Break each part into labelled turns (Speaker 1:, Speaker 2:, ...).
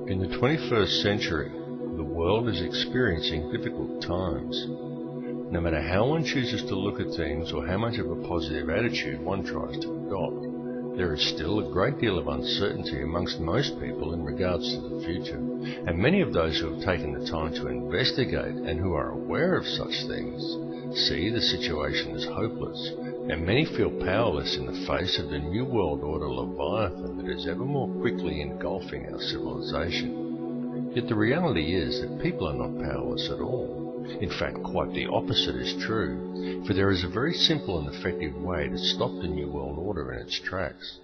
Speaker 1: In the 21st century, the world is experiencing difficult times. No matter how one chooses to look at things or how much of a positive attitude one tries to adopt, there is still a great deal of uncertainty amongst most people in regards to the future, and many of those who have taken the time to investigate and who are aware of such things see the situation as hopeless, and many feel powerless in the face of the New World Order Leviathan that is ever more quickly engulfing our civilization. Yet the reality is that people are not powerless at all. In fact, quite the opposite is true, for there is a very simple and effective way to stop the New World Order in its tracks.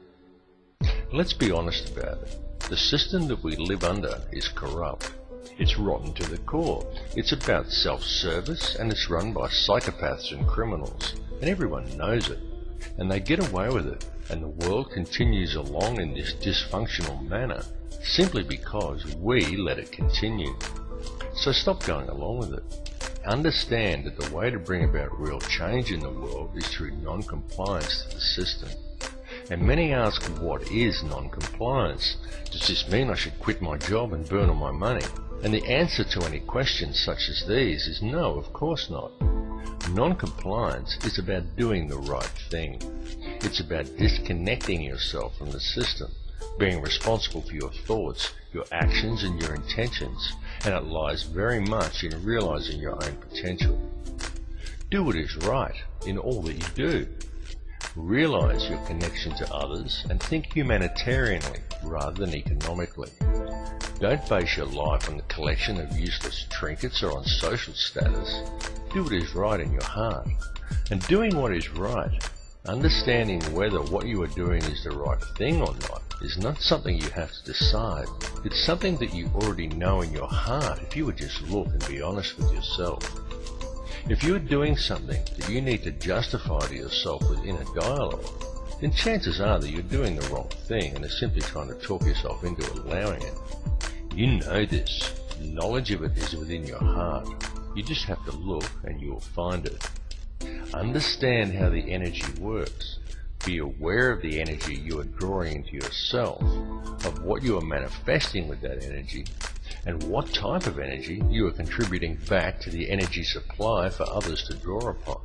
Speaker 1: Let's be honest about it. The system that we live under is corrupt. It's rotten to the core. It's about self-service, and it's run by psychopaths and criminals, and everyone knows it. And they get away with it, and the world continues along in this dysfunctional manner, simply because we let it continue. So stop going along with it. Understand that the way to bring about real change in the world is through non-compliance to the system. And many ask, what is non-compliance? Does this mean I should quit my job and burn all my money? And the answer to any questions such as these is no, of course not. Non-compliance is about doing the right thing. It's about disconnecting yourself from the system, being responsible for your thoughts, your actions and your intentions, and it lies very much in realizing your own potential. Do what is right in all that you do. Realize your connection to others and think humanitarianly rather than economically. Don't base your life on the collection of useless trinkets or on social status. Do what is right in your heart. And doing what is right, understanding whether what you are doing is the right thing or not, is not something you have to decide. It's something that you already know in your heart if you would just look and be honest with yourself. If you are doing something that you need to justify to yourself within a dialogue, then chances are that you're doing the wrong thing and are simply trying to talk yourself into allowing it. You know this. Knowledge of it is within your heart. You just have to look and you will find it. Understand how the energy works. Be aware of the energy you are drawing into yourself, of what you are manifesting with that energy, and what type of energy you are contributing back to the energy supply for others to draw upon.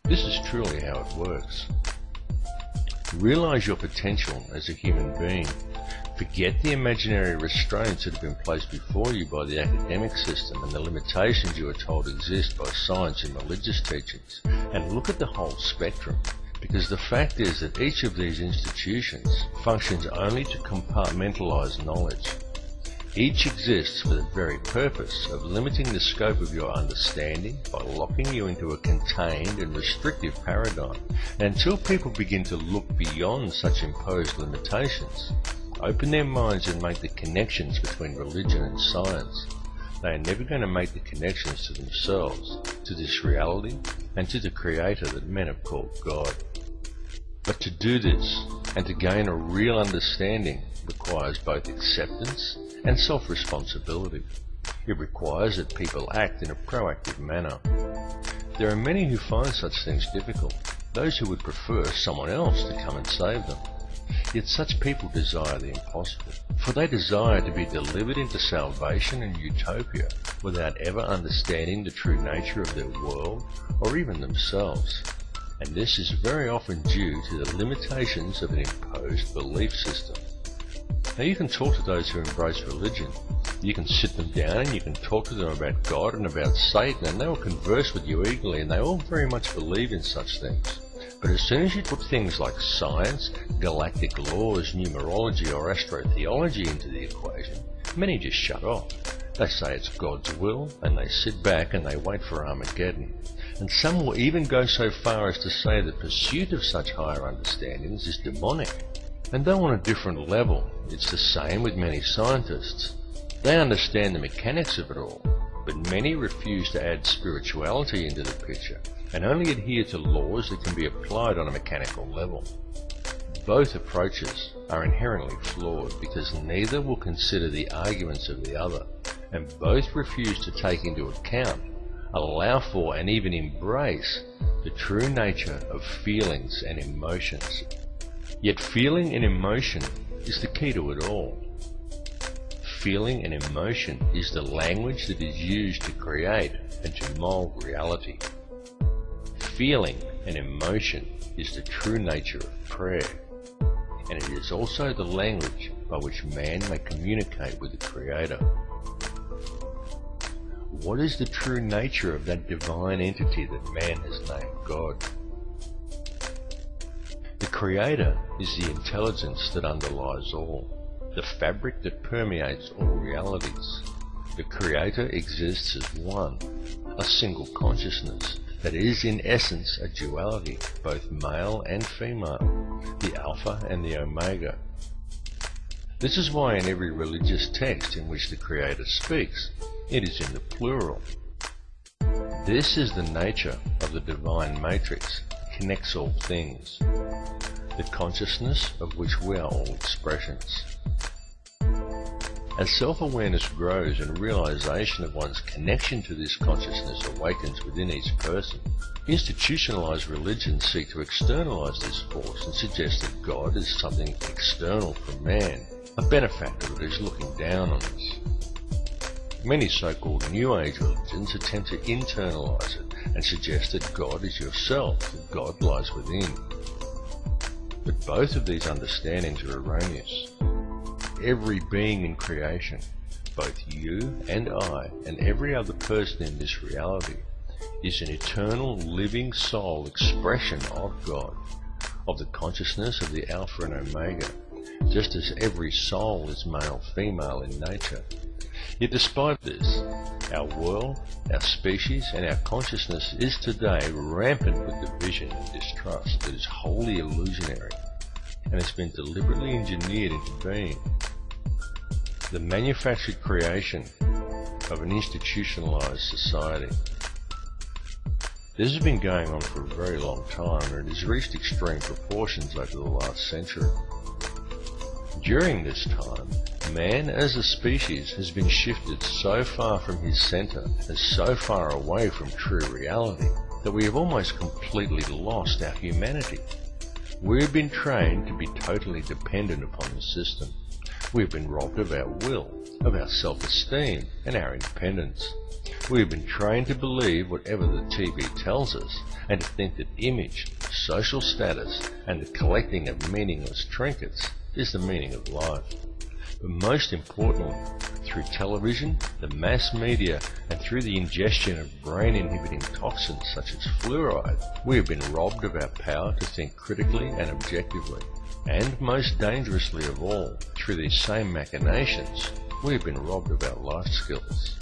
Speaker 1: This is truly how it works. Realize your potential as a human being. Forget the imaginary restraints that have been placed before you by the academic system and the limitations you are told exist by science and religious teachings, and look at the whole spectrum. Because the fact is that each of these institutions functions only to compartmentalize knowledge. Each exists for the very purpose of limiting the scope of your understanding by locking you into a contained and restrictive paradigm. And until people begin to look beyond such imposed limitations, open their minds and make the connections between religion and science, they are never going to make the connections to themselves, to this reality, and to the Creator that men have called God. But to do this, and to gain a real understanding, requires both acceptance and self-responsibility. It requires that people act in a proactive manner. There are many who find such things difficult, those who would prefer someone else to come and save them. Yet such people desire the impossible, for they desire to be delivered into salvation and utopia without ever understanding the true nature of their world or even themselves. And this is very often due to the limitations of an imposed belief system. Now you can talk to those who embrace religion. You can sit them down and you can talk to them about God and about Satan, and they will converse with you eagerly, and they all very much believe in such things. But as soon as you put things like science, galactic laws, numerology or astrotheology into the equation, many just shut off. They say it's God's will, and they sit back and they wait for Armageddon. And some will even go so far as to say the pursuit of such higher understandings is demonic. And though on a different level, it's the same with many scientists. They understand the mechanics of it all, but many refuse to add spirituality into the picture and only adhere to laws that can be applied on a mechanical level. both approaches are inherently flawed because neither will consider the arguments of the other, and both refuse to take into account, allow for, and even embrace the true nature of feelings and emotions. Yet feeling and emotion is the key to it all. Feeling and emotion is the language that is used to create and to mold reality. Feeling and emotion is the true nature of prayer, and it is also the language by which man may communicate with the Creator. What is the true nature of that divine entity that man has named God? The Creator is the intelligence that underlies all, the fabric that permeates all realities. The Creator exists as one, a single consciousness that is in essence a duality, both male and female, the Alpha and the Omega. This is why in every religious text in which the Creator speaks, it is in the plural. This is the nature of the divine matrix that connects all things, the consciousness of which we are all expressions. As self-awareness grows and realization of one's connection to this consciousness awakens within each person, institutionalized religions seek to externalize this force and suggest that God is something external from man, a benefactor that is looking down on us. Many so-called New Age religions attempt to internalize it and suggest that God is yourself, that God lies within. But both of these understandings are erroneous. Every being in creation, both you and I and every other person in this reality, is an eternal living soul expression of God, of the consciousness of the Alpha and Omega, just as every soul is male-female in nature. Yet despite this, our world, our species and our consciousness is today rampant with division and distrust that is wholly illusionary and has been deliberately engineered into being. The manufactured creation of an institutionalized society. This has been going on for a very long time, and it has reached extreme proportions over the last century. During this time, man as a species has been shifted so far from his center and so far away from true reality that we have almost completely lost our humanity. We have been trained to be totally dependent upon the system. We have been robbed of our will, of our self-esteem and our independence. We have been trained to believe whatever the TV tells us and to think that image, social status and the collecting of meaningless trinkets is the meaning of life. But most importantly, through television, the mass media, and through the ingestion of brain-inhibiting toxins such as fluoride, we have been robbed of our power to think critically and objectively. And most dangerously of all, through these same machinations, we have been robbed of our life skills.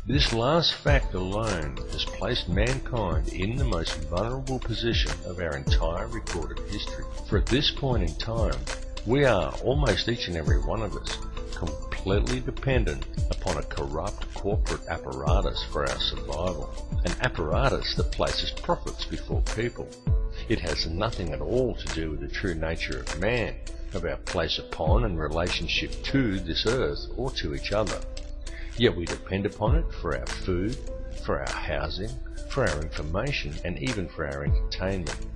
Speaker 1: This last fact alone has placed mankind in the most vulnerable position of our entire recorded history. For at this point in time, we are, almost each and every one of us, completely dependent upon a corrupt corporate apparatus for our survival, an apparatus that places profits before people. It has nothing at all to do with the true nature of man, of our place upon and relationship to this earth or to each other. Yet we depend upon it for our food, for our housing, for our information, and even for our entertainment.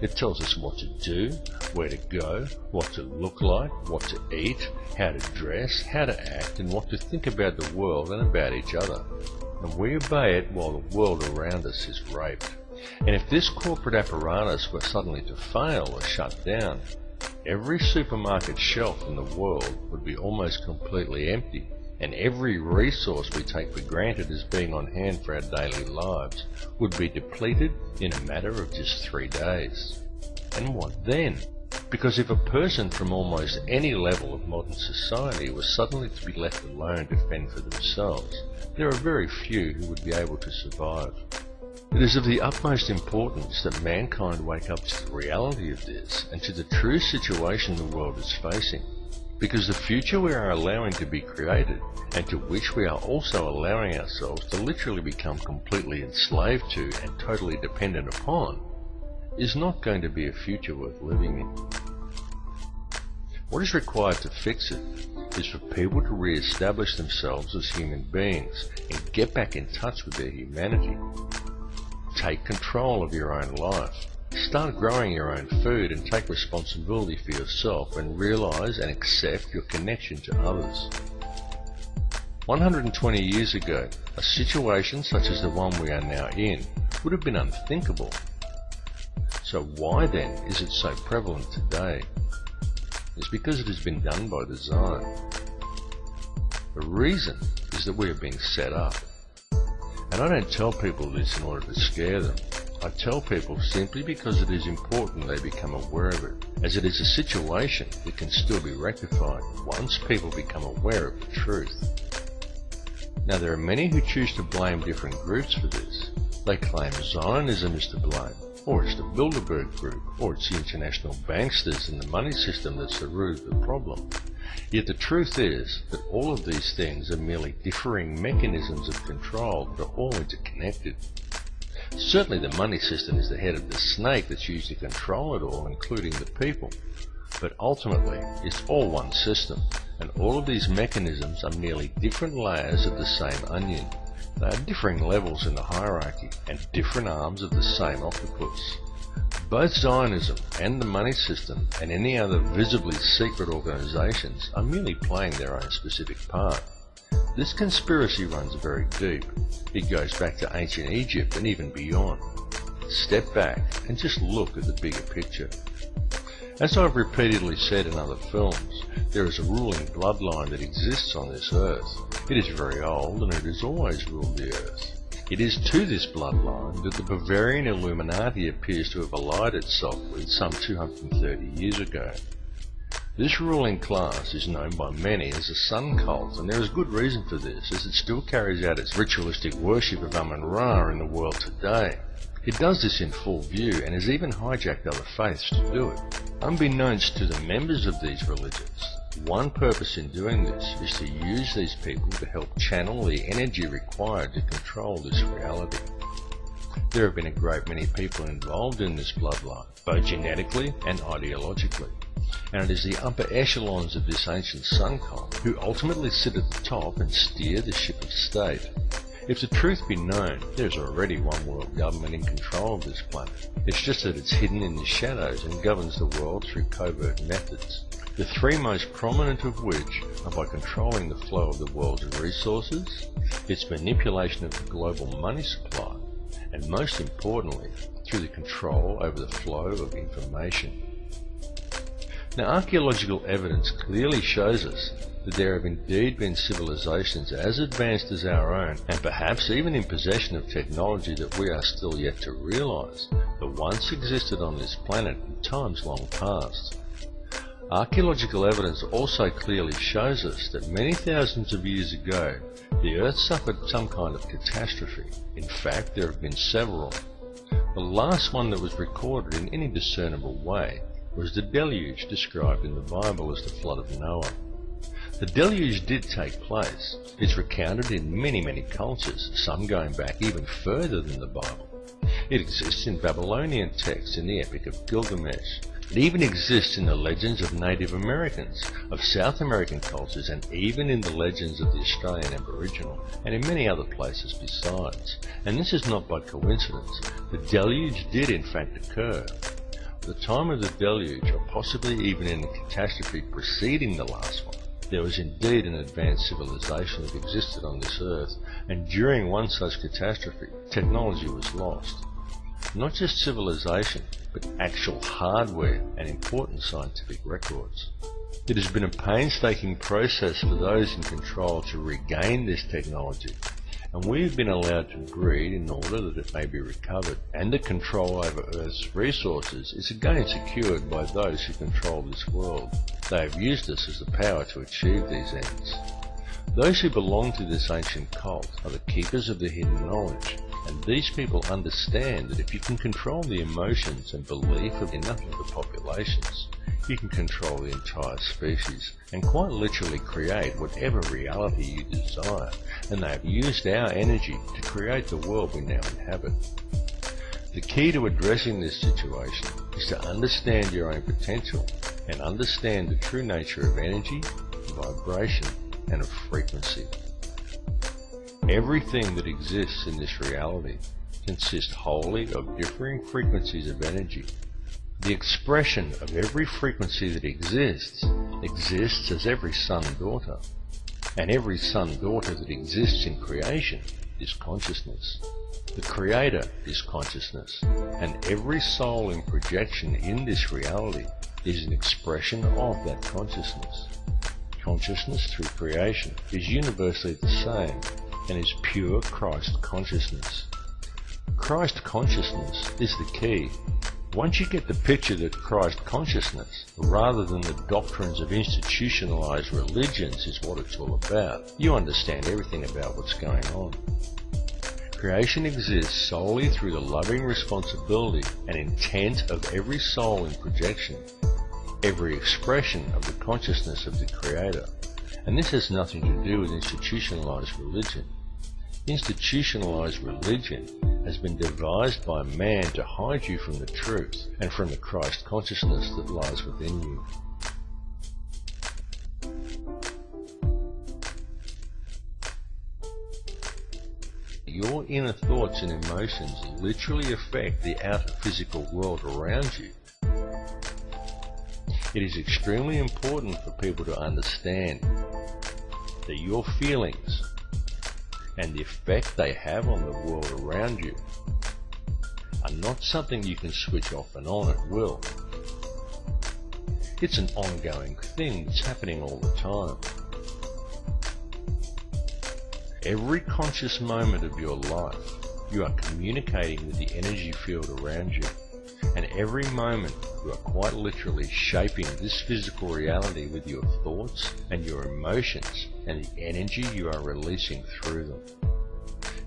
Speaker 1: It tells us what to do, where to go, what to look like, what to eat, how to dress, how to act, and what to think about the world and about each other. And we obey it while the world around us is raped. And if this corporate apparatus were suddenly to fail or shut down, every supermarket shelf in the world would be almost completely empty, and every resource we take for granted as being on hand for our daily lives would be depleted in a matter of just 3 days. And what then? Because if a person from almost any level of modern society was suddenly to be left alone to fend for themselves, there are very few who would be able to survive. It is of the utmost importance that mankind wake up to the reality of this and to the true situation the world is facing. Because the future we are allowing to be created, and to which we are also allowing ourselves to literally become completely enslaved to and totally dependent upon, is not going to be a future worth living in. What is required to fix it is for people to re-establish themselves as human beings and get back in touch with their humanity. Take control of your own life. Start growing your own food and take responsibility for yourself and realize and accept your connection to others. 120 years ago, a situation such as the one we are now in would have been unthinkable. So why then is it so prevalent today? It's because it has been done by design. The reason is that we are being set up. And I don't tell people this in order to scare them. I tell people simply because it is important they become aware of it, as it is a situation that can still be rectified once people become aware of the truth. Now there are many who choose to blame different groups for this. They claim Zionism is to blame, or it's the Bilderberg Group, or it's the international banksters and the money system that's the root of the problem. Yet the truth is that all of these things are merely differing mechanisms of control that are all interconnected. Certainly the money system is the head of the snake that's used to control it all, including the people. But ultimately, it's all one system, and all of these mechanisms are merely different layers of the same onion. They are differing levels in the hierarchy, and different arms of the same octopus. Both Zionism and the money system and any other visibly secret organizations are merely playing their own specific part. This conspiracy runs very deep. It goes back to ancient Egypt and even beyond. Step back and just look at the bigger picture. As I've repeatedly said in other films, there is a ruling bloodline that exists on this earth. It is very old and it has always ruled the earth. It is to this bloodline that the Bavarian Illuminati appears to have allied itself with some 230 years ago. This ruling class is known by many as the Sun Cult, and there is good reason for this, as it still carries out its ritualistic worship of Amun-Ra in the world today. It does this in full view and has even hijacked other faiths to do it. Unbeknownst to the members of these religions, one purpose in doing this is to use these people to help channel the energy required to control this reality. There have been a great many people involved in this bloodline, both genetically and ideologically. And it is the upper echelons of this ancient sun cult who ultimately sit at the top and steer the ship of state. If the truth be known, there is already one world government in control of this planet. It's just that it's hidden in the shadows and governs the world through covert methods. The three most prominent of which are by controlling the flow of the world's resources, its manipulation of the global money supply, and most importantly, through the control over the flow of information. Now, archaeological evidence clearly shows us that there have indeed been civilizations as advanced as our own, and perhaps even in possession of technology that we are still yet to realize, that once existed on this planet in times long past. Archaeological evidence also clearly shows us that many thousands of years ago, the Earth suffered some kind of catastrophe. In fact, there have been several. The last one that was recorded in any discernible way was the deluge described in the Bible as the flood of Noah. The deluge did take place. It's recounted in many cultures, some going back even further than the Bible. It exists in Babylonian texts in the Epic of Gilgamesh. It even exists in the legends of Native Americans, of South American cultures, and even in the legends of the Australian Aboriginal, and in many other places besides. And this is not by coincidence. The deluge did in fact occur. At the time of the deluge, or possibly even in the catastrophe preceding the last one, there was indeed an advanced civilization that existed on this earth, and during one such catastrophe, technology was lost. Not just civilization, but actual hardware and important scientific records. It has been a painstaking process for those in control to regain this technology, and we have been allowed to breed in order that it may be recovered, and the control over Earth's resources is again secured by those who control this world. They have used us as the power to achieve these ends. Those who belong to this ancient cult are the keepers of the hidden knowledge, and these people understand that if you can control the emotions and belief of enough of the populations, you can control the entire species and quite literally create whatever reality you desire, and they have used our energy to create the world we now inhabit. The key to addressing this situation is to understand your own potential and understand the true nature of energy, vibration, and of frequency. Everything that exists in this reality consists wholly of differing frequencies of energy. The expression of every frequency that exists as every son and daughter, and every son-daughter that exists in creation is consciousness. The Creator is consciousness, and every soul in projection in this reality is an expression of that consciousness. Consciousness through creation is universally the same and is pure Christ consciousness. Christ consciousness is the key. Once you get the picture that Christ consciousness, rather than the doctrines of institutionalized religions, is what it's all about, you understand everything about what's going on. Creation exists solely through the loving responsibility and intent of every soul in projection, every expression of the consciousness of the Creator. And this has nothing to do with institutionalized religion. Institutionalized religion has been devised by man to hide you from the truth and from the Christ consciousness that lies within you. Your inner thoughts and emotions literally affect the outer physical world around you. It is extremely important for people to understand that your feelings and the effect they have on the world around you are not something you can switch off and on at will. It's an ongoing thing that's happening all the time. Every conscious moment of your life, you are communicating with the energy field around you, and every moment you are quite literally shaping this physical reality with your thoughts and your emotions and the energy you are releasing through them.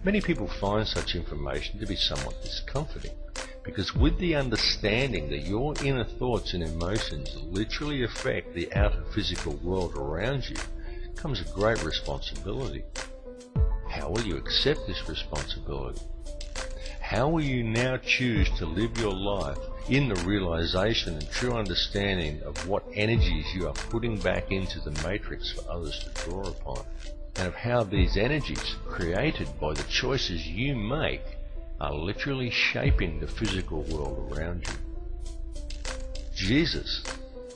Speaker 1: Many people find such information to be somewhat discomforting, because with the understanding that your inner thoughts and emotions literally affect the outer physical world around you comes a great responsibility. How will you accept this responsibility? How will you now choose to live your life in the realization and true understanding of what energies you are putting back into the matrix for others to draw upon, and of how these energies, created by the choices you make, are literally shaping the physical world around you? Jesus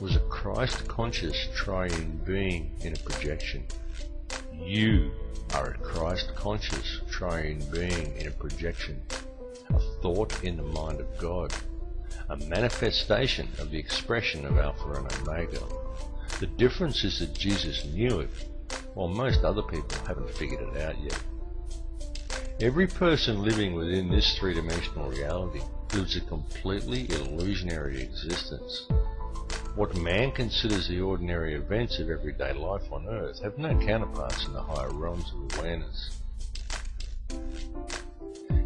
Speaker 1: was a Christ-conscious triune being in a projection. You are a Christ-conscious triune being in a projection, a thought in the mind of God, a manifestation of the expression of Alpha and Omega. The difference is that Jesus knew it, while most other people haven't figured it out yet. Every person living within this three-dimensional reality lives a completely illusionary existence. What man considers the ordinary events of everyday life on Earth have no counterparts in the higher realms of awareness.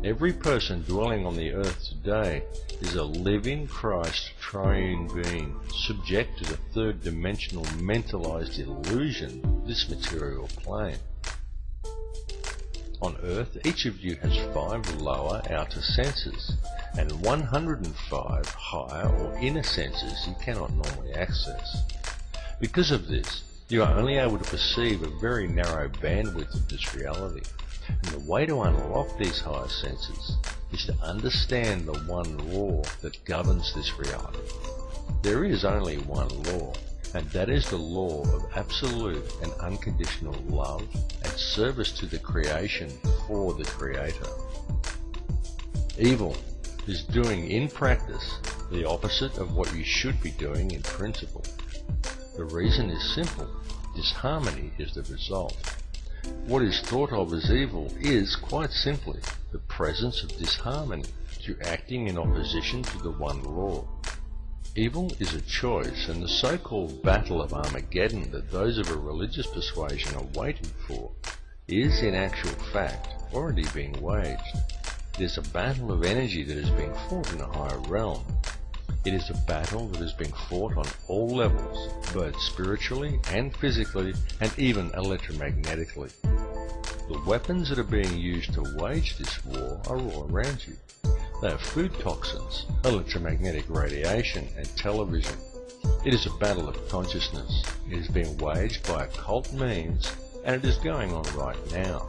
Speaker 1: Every person dwelling on the Earth today is a living Christ triune being, subject to the third-dimensional mentalized illusion of this material plane. On Earth, each of you has 5 lower outer senses and 105 higher or inner senses you cannot normally access. Because of this, you are only able to perceive a very narrow bandwidth of this reality, and the way to unlock these higher senses is to understand the one law that governs this reality. There is only one law, and that is the law of absolute and unconditional love and service to the creation for the Creator. Evil is doing in practice the opposite of what you should be doing in principle. The reason is simple. Disharmony is the result. What is thought of as evil is, quite simply, the presence of disharmony through acting in opposition to the one law. Evil is a choice, and the so-called battle of Armageddon that those of a religious persuasion are waiting for is, in actual fact, already being waged. It is a battle of energy that is being fought in a higher realm. It is a battle that is being fought on all levels, both spiritually and physically, and even electromagnetically. The weapons that are being used to wage this war are all around you. They are food toxins, electromagnetic radiation, and television. It is a battle of consciousness. It is being waged by occult means, and it is going on right now.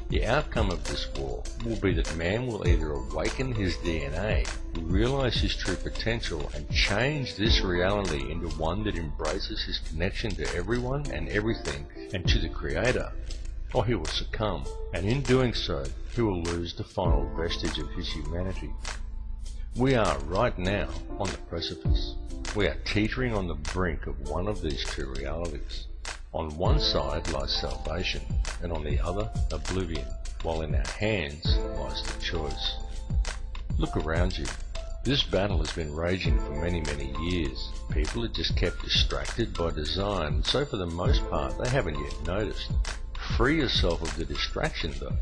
Speaker 1: The outcome of this war will be that man will either awaken his DNA, realize his true potential, and change this reality into one that embraces his connection to everyone and everything and to the Creator, or he will succumb, and in doing so, he will lose the final vestige of his humanity. We are right now on the precipice. We are teetering on the brink of one of these two realities. On one side lies salvation, and on the other, oblivion, while in our hands lies the choice. Look around you. This battle has been raging for many, many years. People are just kept distracted by design, and so for the most part, they haven't yet noticed. Free yourself of the distraction though,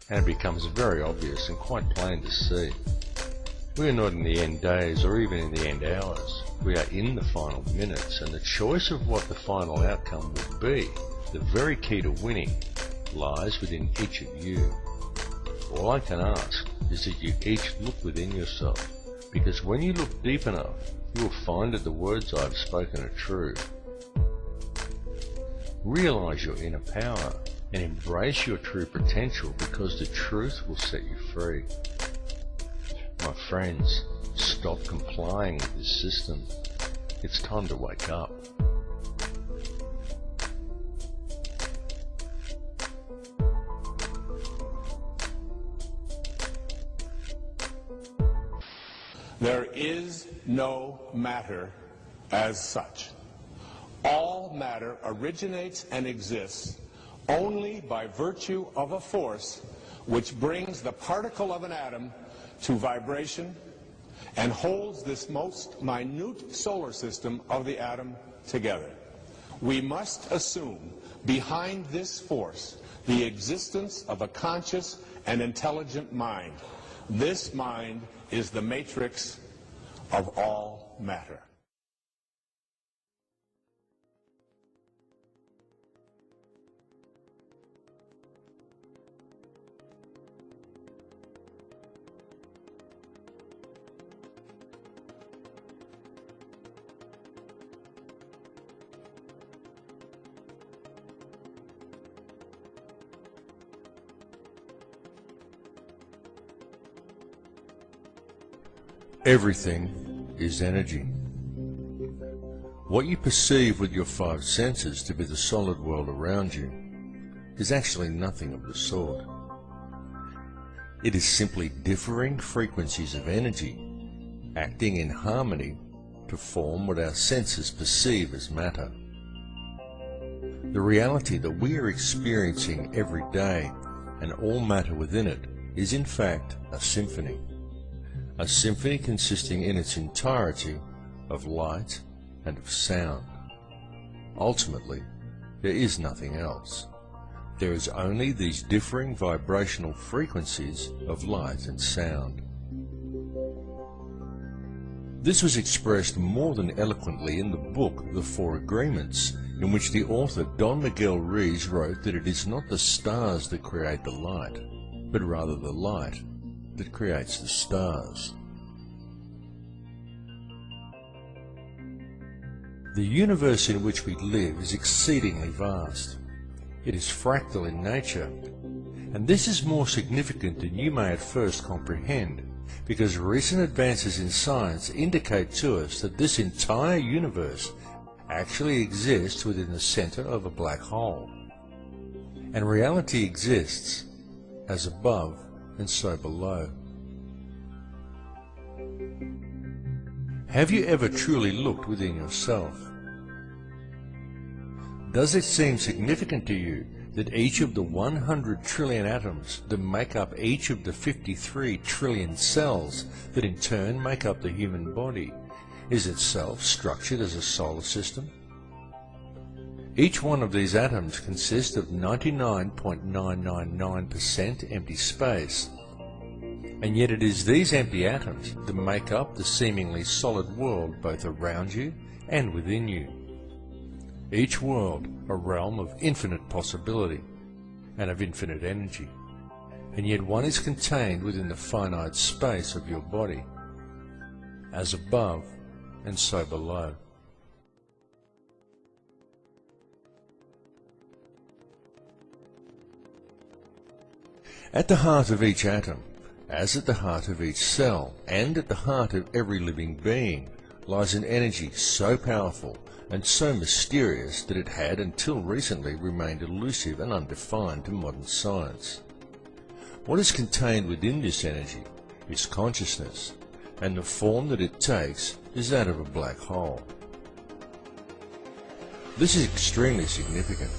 Speaker 1: and it becomes very obvious and quite plain to see. We are not in the end days or even in the end hours. We are in the final minutes, and the choice of what the final outcome will be, the very key to winning, lies within each of you. All I can ask is that you each look within yourself, because when you look deep enough, you will find that the words I have spoken are true. Realize your inner power and embrace your true potential, because the truth will set you free. My friends, stop complying with this system. It's time to wake up.
Speaker 2: There is no matter as such. All matter originates and exists only by virtue of a force which brings the particle of an atom to vibration and holds this most minute solar system of the atom together. We must assume behind this force the existence of a conscious and intelligent mind. This mind is the matrix of all matter.
Speaker 1: Everything is energy. What you perceive with your five senses to be the solid world around you is actually nothing of the sort. It is simply differing frequencies of energy acting in harmony to form what our senses perceive as matter. The reality that we are experiencing every day and all matter within it is in fact a symphony. A symphony consisting in its entirety of light and of sound. Ultimately, there is nothing else. There is only these differing vibrational frequencies of light and sound. This was expressed more than eloquently in the book The Four Agreements, in which the author Don Miguel Ruiz wrote that it is not the stars that create the light, but rather the light that creates the stars. The universe in which we live is exceedingly vast. It is fractal in nature, and this is more significant than you may at first comprehend, because recent advances in science indicate to us that this entire universe actually exists within the center of a black hole, and reality exists as above and so below. Have you ever truly looked within yourself? Does it seem significant to you that each of the 100 trillion atoms that make up each of the 53 trillion cells that in turn make up the human body is itself structured as a solar system? Each one of these atoms consists of 99.999% empty space, and yet it is these empty atoms that make up the seemingly solid world both around you and within you. Each world a realm of infinite possibility and of infinite energy. and yet one is contained within the finite space of your body, as above and so below. At the heart of each atom, as at the heart of each cell, and at the heart of every living being, lies an energy so powerful and so mysterious that it had until recently remained elusive and undefined to modern science. What is contained within this energy is consciousness, and the form that it takes is that of a black hole. This is extremely significant,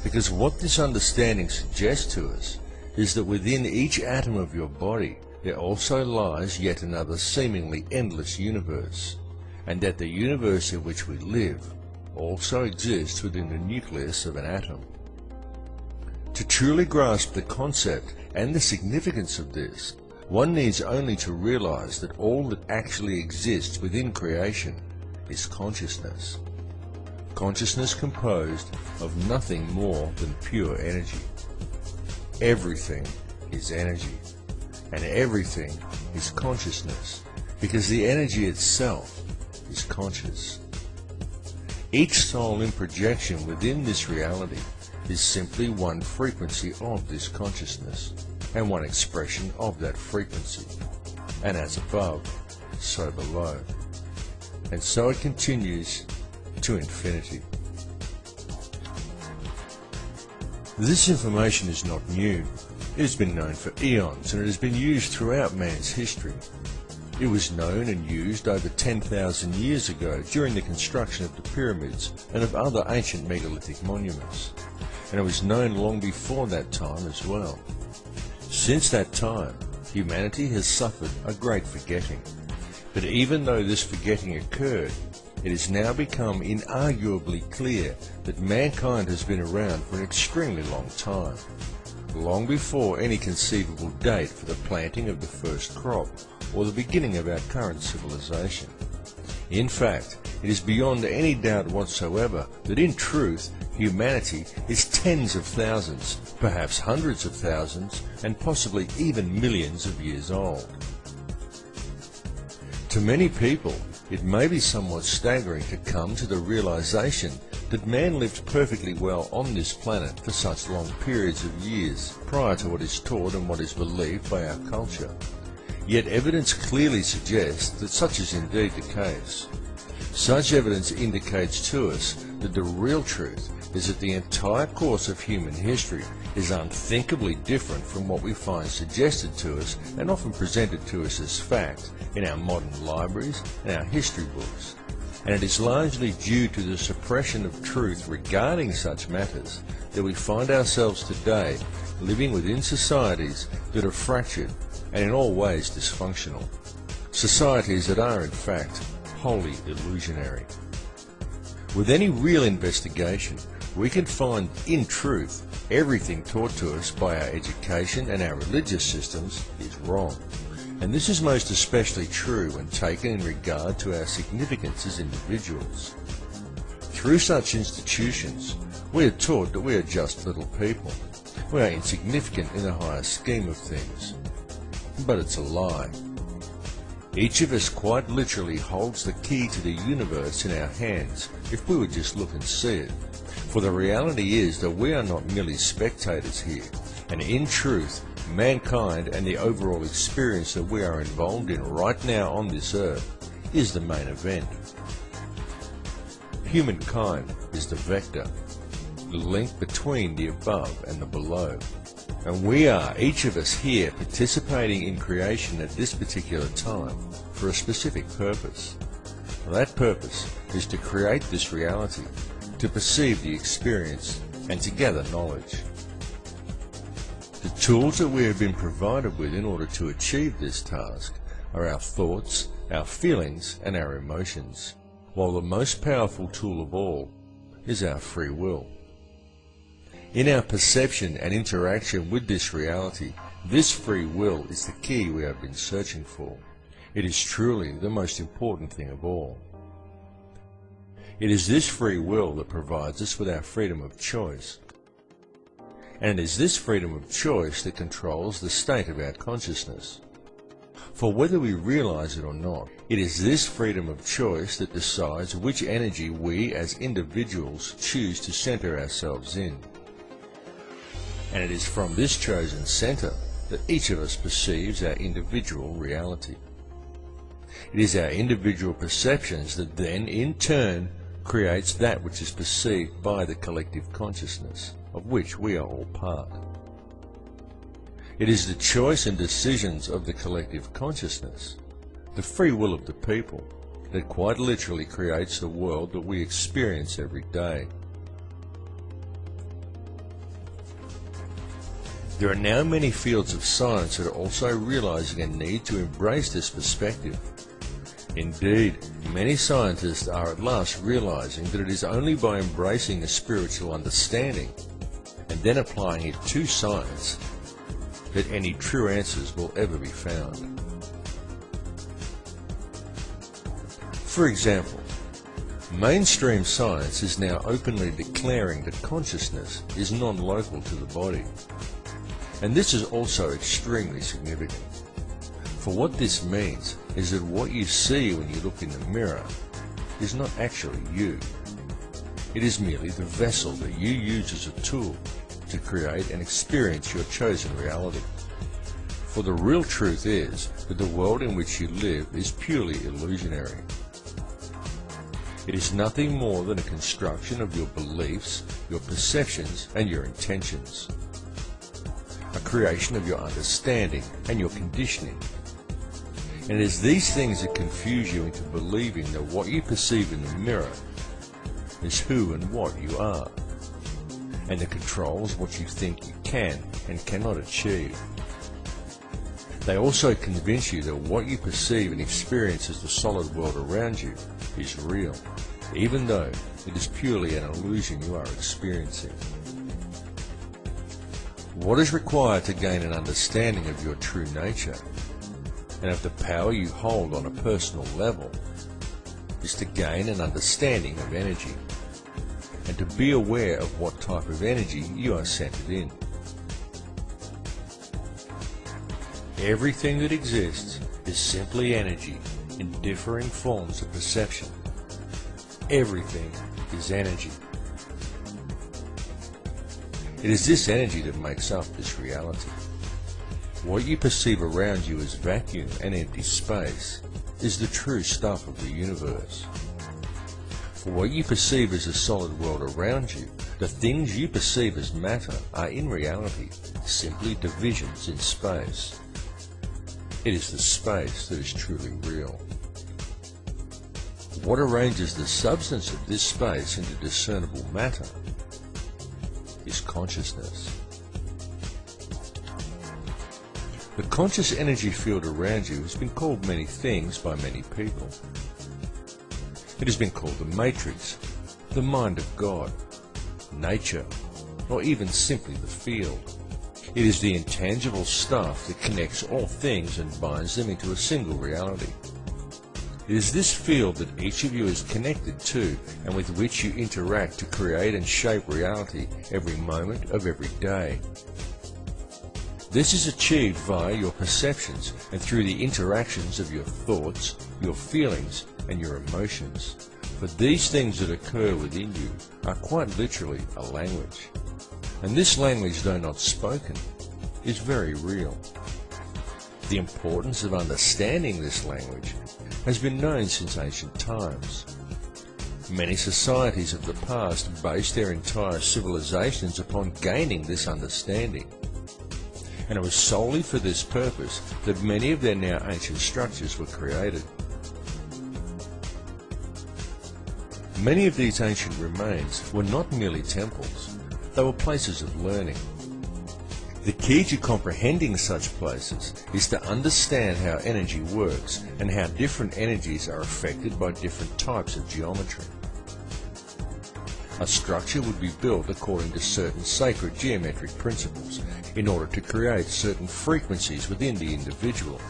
Speaker 1: because what this understanding suggests to us is that within each atom of your body there also lies yet another seemingly endless universe, and that the universe in which we live also exists within the nucleus of an atom. To truly grasp the concept and the significance of this, one needs only to realize that all that actually exists within creation is consciousness. Consciousness composed of nothing more than pure energy. Everything is energy, and everything is consciousness, because the energy itself is conscious. Each soul in projection within this reality is simply one frequency of this consciousness, and one expression of that frequency, and as above, so below. And so it continues to infinity. This information is not new. It has been known for eons, and it has been used throughout man's history. It was known and used over 10,000 years ago during the construction of the pyramids and of other ancient megalithic monuments, and it was known long before that time as well. Since that time, humanity has suffered a great forgetting, but even though this forgetting occurred, it has now become inarguably clear that mankind has been around for an extremely long time, long before any conceivable date for the planting of the first crop or the beginning of our current civilization. In fact, it is beyond any doubt whatsoever that in truth humanity is tens of thousands, perhaps hundreds of thousands, and possibly even millions of years old. To many people, it may be somewhat staggering to come to the realization that man lived perfectly well on this planet for such long periods of years prior to what is taught and what is believed by our culture. Yet evidence clearly suggests that such is indeed the case. Such evidence indicates to us that the real truth is that the entire course of human history is unthinkably different from what we find suggested to us and often presented to us as fact in our modern libraries and our history books. And it is largely due to the suppression of truth regarding such matters that we find ourselves today living within societies that are fractured and in all ways dysfunctional. Societies that are in fact wholly illusionary. With any real investigation, we can find, in truth, everything taught to us by our education and our religious systems is wrong. And this is most especially true when taken in regard to our significance as individuals. Through such institutions, we are taught that we are just little people. We are insignificant in the higher scheme of things. But it's a lie. Each of us quite literally holds the key to the universe in our hands if we would just look and see it. For the reality is that we are not merely spectators here, and in truth, mankind and the overall experience that we are involved in right now on this earth is the main event. Humankind is the vector, the link between the above and the below. And we are, each of us here, participating in creation at this particular time for a specific purpose. That purpose is to create this reality, to perceive the experience, and to gather knowledge. The tools that we have been provided with in order to achieve this task are our thoughts, our feelings, and our emotions, while the most powerful tool of all is our free will. In our perception and interaction with this reality, this free will is the key we have been searching for. It is truly the most important thing of all. It is this free will that provides us with our freedom of choice. And it is this freedom of choice that controls the state of our consciousness. For whether we realize it or not, it is this freedom of choice that decides which energy we as individuals choose to center ourselves in. And it is from this chosen center that each of us perceives our individual reality. It is our individual perceptions that then, in turn, creates that which is perceived by the collective consciousness, of which we are all part. It is the choice and decisions of the collective consciousness, the free will of the people, that quite literally creates the world that we experience every day. There are now many fields of science that are also realizing a need to embrace this perspective. Indeed, many scientists are at last realizing that it is only by embracing a spiritual understanding and then applying it to science that any true answers will ever be found. For example, mainstream science is now openly declaring that consciousness is non-local to the body. And this is also extremely significant. For what this means is that what you see when you look in the mirror is not actually you. It is merely the vessel that you use as a tool to create and experience your chosen reality. For the real truth is that the world in which you live is purely illusionary. It is nothing more than a construction of your beliefs, your perceptions, and your intentions. A creation of your understanding and your conditioning. And it is these things that confuse you into believing that what you perceive in the mirror is who and what you are, and that controls what you think you can and cannot achieve. They also convince you that what you perceive and experience as the solid world around you is real, even though it is purely an illusion you are experiencing. What is required to gain an understanding of your true nature and of the power you hold on a personal level is to gain an understanding of energy and to be aware of what type of energy you are centered in. Everything that exists is simply energy in differing forms of perception. Everything is energy. It is this energy that makes up this reality. What you perceive around you as vacuum and empty space is the true stuff of the universe. For what you perceive as a solid world around you, the things you perceive as matter are in reality simply divisions in space. It is the space that is truly real. What arranges the substance of this space into discernible matter is consciousness. The conscious energy field around you has been called many things by many people. It has been called the matrix, the mind of God, nature, or even simply the field. It is the intangible stuff that connects all things and binds them into a single reality. It is this field that each of you is connected to and with which you interact to create and shape reality every moment of every day. This is achieved via your perceptions and through the interactions of your thoughts, your feelings, and your emotions. For these things that occur within you are quite literally a language. And this language, though not spoken, is very real. The importance of understanding this language has been known since ancient times. Many societies of the past based their entire civilizations upon gaining this understanding. And it was solely for this purpose that many of their now ancient structures were created. Many of these ancient remains were not merely temples, they were places of learning. The key to comprehending such places is to understand how energy works and how different energies are affected by different types of geometry. A structure would be built according to certain sacred geometric principles in order to create certain frequencies within the individual.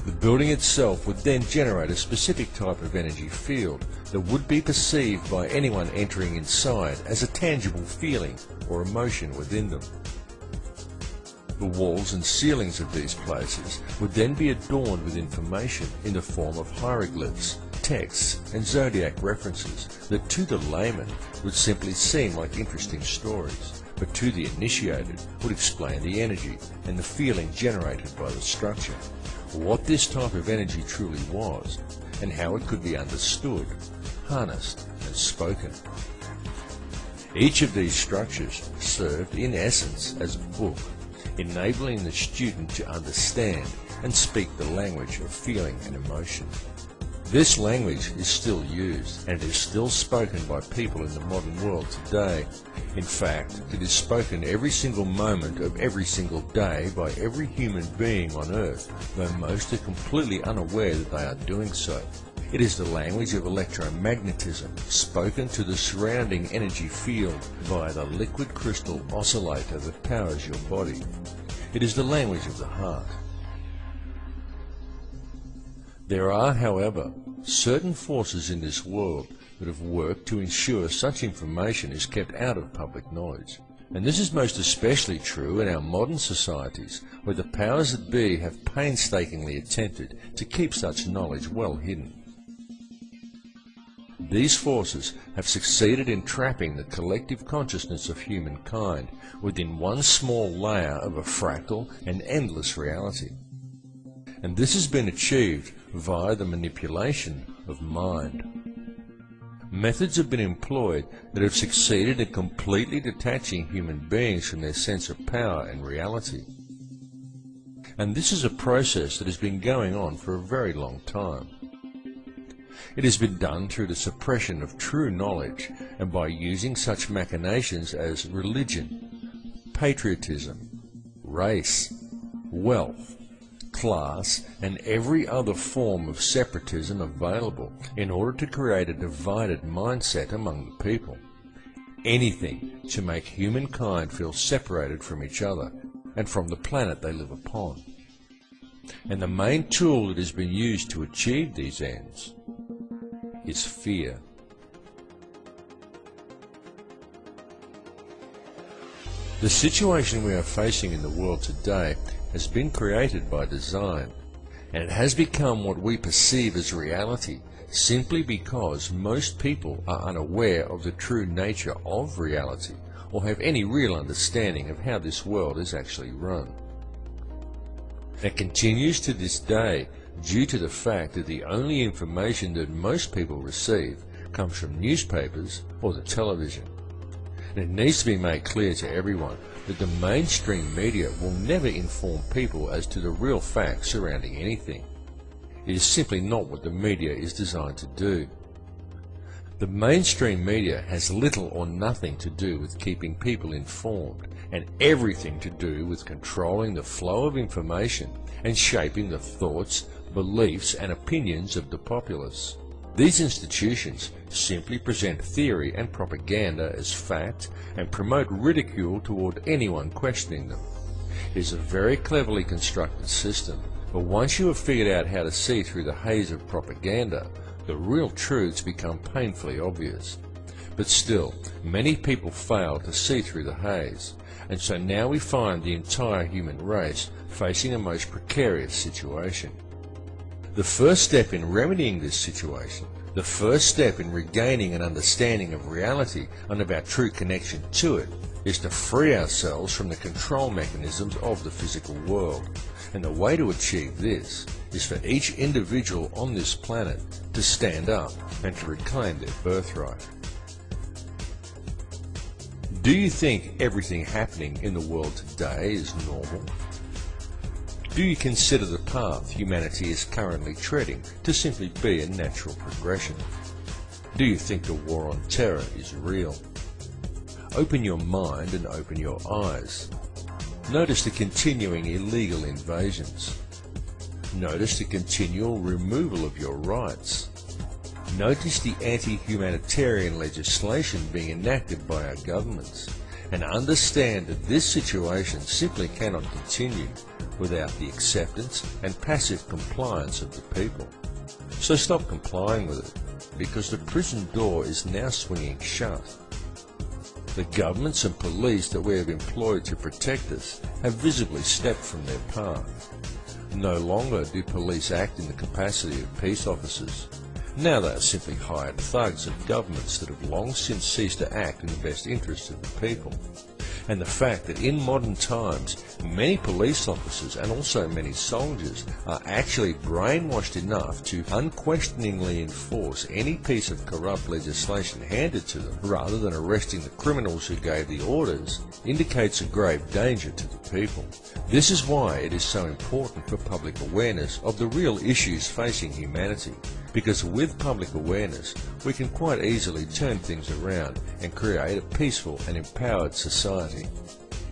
Speaker 1: The building itself would then generate a specific type of energy field that would be perceived by anyone entering inside as a tangible feeling or emotion within them. The walls and ceilings of these places would then be adorned with information in the form of hieroglyphs, texts, and zodiac references that to the layman would simply seem like interesting stories, but to the initiated would explain the energy and the feeling generated by the structure, what this type of energy truly was, and how it could be understood, harnessed, and spoken. Each of these structures served in essence as a book, enabling the student to understand and speak the language of feeling and emotion. This language is still used and is still spoken by people in the modern world today. In fact, it is spoken every single moment of every single day by every human being on earth, though most are completely unaware that they are doing so. It is the language of electromagnetism, spoken to the surrounding energy field via the liquid crystal oscillator that powers your body. It is the language of the heart. There are, however, certain forces in this world that have worked to ensure such information is kept out of public knowledge. And this is most especially true in our modern societies, where the powers that be have painstakingly attempted to keep such knowledge well hidden. These forces have succeeded in trapping the collective consciousness of humankind within one small layer of a fractal and endless reality. And this has been achieved via the manipulation of mind. Methods have been employed that have succeeded in completely detaching human beings from their sense of power and reality. And this is a process that has been going on for a very long time. It has been done through the suppression of true knowledge and by using such machinations as religion, patriotism, race, wealth, class, and every other form of separatism available in order to create a divided mindset among the people. Anything to make humankind feel separated from each other and from the planet they live upon. And the main tool that has been used to achieve these ends is fear. The situation we are facing in the world today has been created by design, and it has become what we perceive as reality simply because most people are unaware of the true nature of reality or have any real understanding of how this world is actually run. It continues to this day due to the fact that the only information that most people receive comes from newspapers or the television. And it needs to be made clear to everyone that the mainstream media will never inform people as to the real facts surrounding anything. It is simply not what the media is designed to do. The mainstream media has little or nothing to do with keeping people informed, and everything to do with controlling the flow of information and shaping the thoughts, beliefs and opinions of the populace. These institutions simply present theory and propaganda as fact and promote ridicule toward anyone questioning them. It is a very cleverly constructed system, but once you have figured out how to see through the haze of propaganda, the real truths become painfully obvious. But still, many people fail to see through the haze, and so now we find the entire human race facing a most precarious situation. The first step in remedying this situation, the first step in regaining an understanding of reality and of our true connection to it, is to free ourselves from the control mechanisms of the physical world. And the way to achieve this is for each individual on this planet to stand up and to reclaim their birthright. Do you think everything happening in the world today is normal? Do you consider the path humanity is currently treading to simply be a natural progression? Do you think the war on terror is real? Open your mind and open your eyes. Notice the continuing illegal invasions. Notice the continual removal of your rights. Notice the anti-humanitarian legislation being enacted by our governments, and understand that this situation simply cannot continue without the acceptance and passive compliance of the people. So stop complying with it, because the prison door is now swinging shut. The governments and police that we have employed to protect us have visibly stepped from their path. No longer do police act in the capacity of peace officers. Now they are simply hired thugs of governments that have long since ceased to act in the best interests of the people. And the fact that in modern times many police officers and also many soldiers are actually brainwashed enough to unquestioningly enforce any piece of corrupt legislation handed to them rather than arresting the criminals who gave the orders indicates a grave danger to the people. This is why it is so important for public awareness of the real issues facing humanity, because with public awareness we can quite easily turn things around and create a peaceful and empowered society.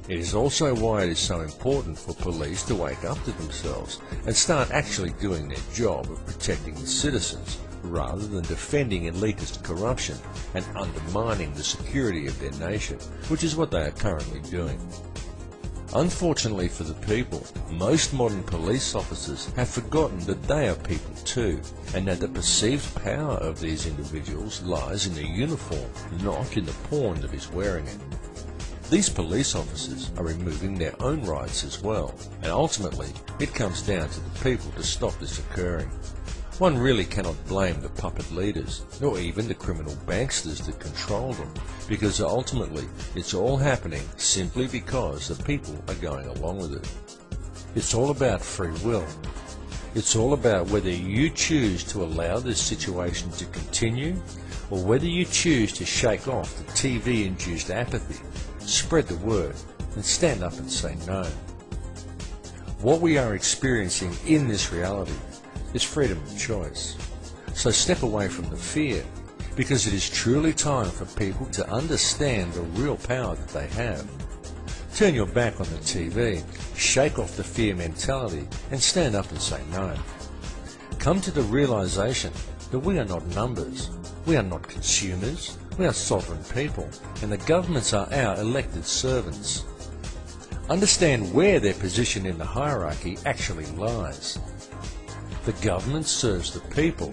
Speaker 1: It is also why it is so important for police to wake up to themselves and start actually doing their job of protecting the citizens rather than defending elitist corruption and undermining the security of their nation, which is what they are currently doing. Unfortunately for the people, most modern police officers have forgotten that they are people too, and that the perceived power of these individuals lies in the uniform, not in the pawn that is wearing it. These police officers are removing their own rights as well, and ultimately it comes down to the people to stop this occurring. One really cannot blame the puppet leaders, nor even the criminal banksters that control them, because ultimately it's all happening simply because the people are going along with it. It's all about free will. It's all about whether you choose to allow this situation to continue, or whether you choose to shake off the TV-induced apathy, spread the word, and stand up and say no. What we are experiencing in this reality is freedom of choice. So step away from the fear, because it is truly time for people to understand the real power that they have. Turn your back on the TV, shake off the fear mentality, and stand up and say no. Come to the realization that we are not numbers, we are not consumers, we are sovereign people, and the governments are our elected servants. Understand where their position in the hierarchy actually lies. The government serves the people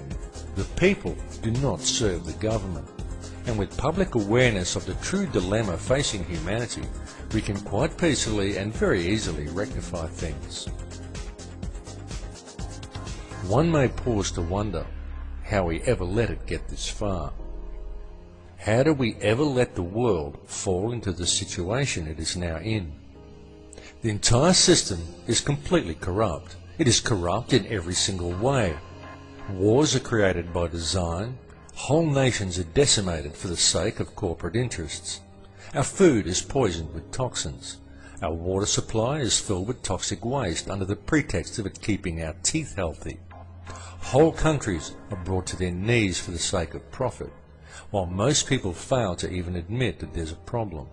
Speaker 1: do not serve the government. And with public awareness of the true dilemma facing humanity, we can quite peacefully and very easily rectify things. One may pause to wonder how we ever let it get this far. How do we ever let the world fall into the situation it is now in? The entire system is completely corrupt. It is corrupt in every single way. Wars are created by design. Whole nations are decimated for the sake of corporate interests. Our food is poisoned with toxins. Our water supply is filled with toxic waste under the pretext of it keeping our teeth healthy. Whole countries are brought to their knees for the sake of profit, while most people fail to even admit that there's a problem.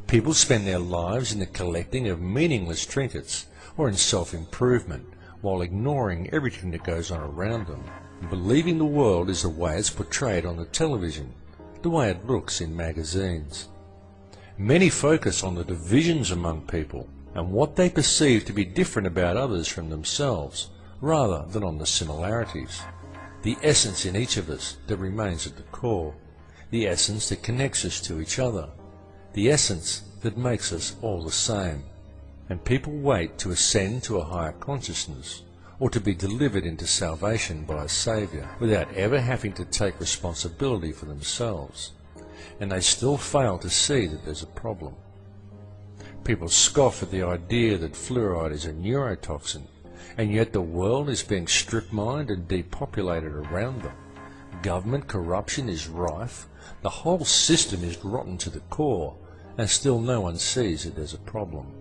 Speaker 1: People spend their lives in the collecting of meaningless trinkets or in self-improvement, while ignoring everything that goes on around them, and believing the world is the way it's portrayed on the television, the way it looks in magazines. Many focus on the divisions among people and what they perceive to be different about others from themselves, rather than on the similarities. The essence in each of us that remains at the core, the essence that connects us to each other, the essence that makes us all the same. And people wait to ascend to a higher consciousness, or to be delivered into salvation by a Saviour, without ever having to take responsibility for themselves. And they still fail to see that there's a problem. People scoff at the idea that fluoride is a neurotoxin, and yet the world is being strip-mined and depopulated around them. Government corruption is rife, the whole system is rotten to the core, and still no one sees that there's a problem.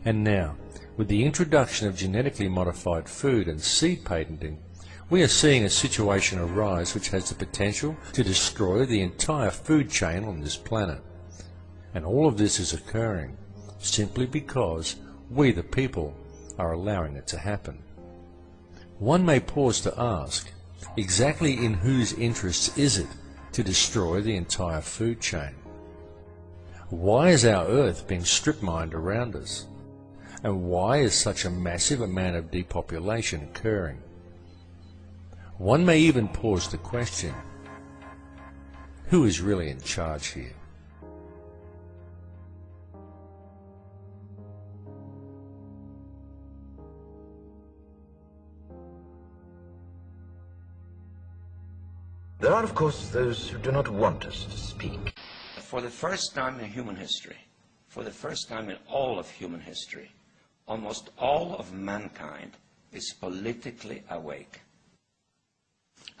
Speaker 1: And now, with the introduction of genetically modified food and seed patenting, we are seeing a situation arise which has the potential to destroy the entire food chain on this planet. And all of this is occurring simply because we, the people, are allowing it to happen. One may pause to ask, exactly in whose interests is it to destroy the entire food chain? Why is our Earth being strip-mined around us? And why is such a massive amount of depopulation occurring? One may even pause to question, who is really in charge here?
Speaker 3: There are, of course, those who do not want us to speak.
Speaker 4: For the first time in human history, for the first time in all of human history, almost all of mankind is politically awake.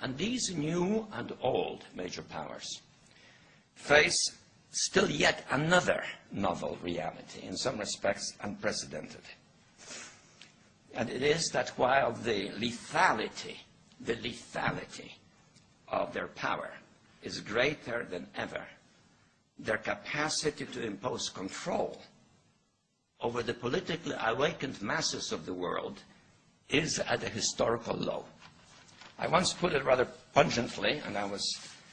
Speaker 4: And these new and old major powers face still yet another novel reality, in some respects unprecedented. And it is that while the lethality of their power is greater than ever, their capacity to impose control over the politically awakened masses of the world is at a historical low. I once put it rather pungently, and I was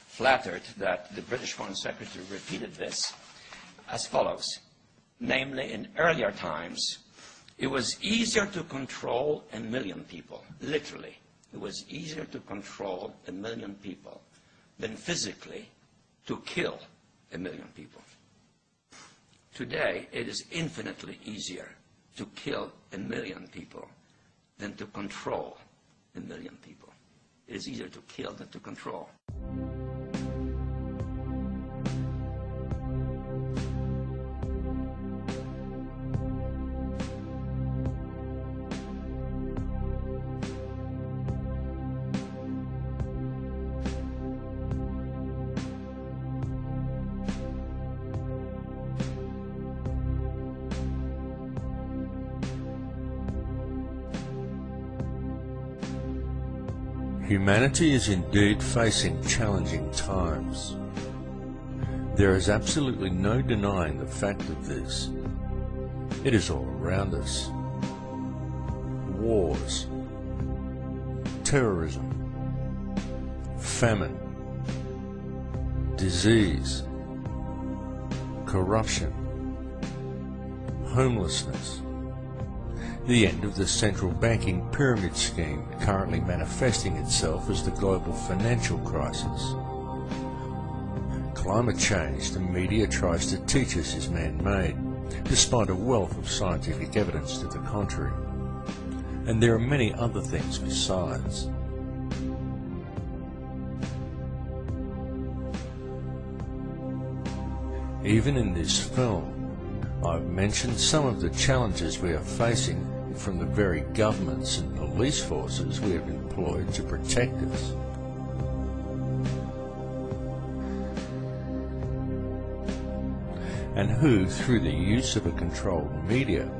Speaker 4: flattered that the British Foreign Secretary repeated this, as follows. Namely, in earlier times, it was easier to control 1 million people, literally. It was easier to control 1 million people than physically to kill 1 million people. Today, it is infinitely easier to kill 1 million people than to control 1 million people. It is easier to kill than to control.
Speaker 1: Humanity is indeed facing challenging times. There is absolutely no denying the fact of this. It is all around us. Wars, terrorism, famine, disease, corruption, homelessness, the end of the central banking pyramid scheme currently manifesting itself as the global financial crisis. Climate change the media tries to teach us is man-made, despite a wealth of scientific evidence to the contrary. And there are many other things besides. Even in this film, I've mentioned some of the challenges we are facing from the very governments and police forces we have employed to protect us. And who, through the use of a controlled media,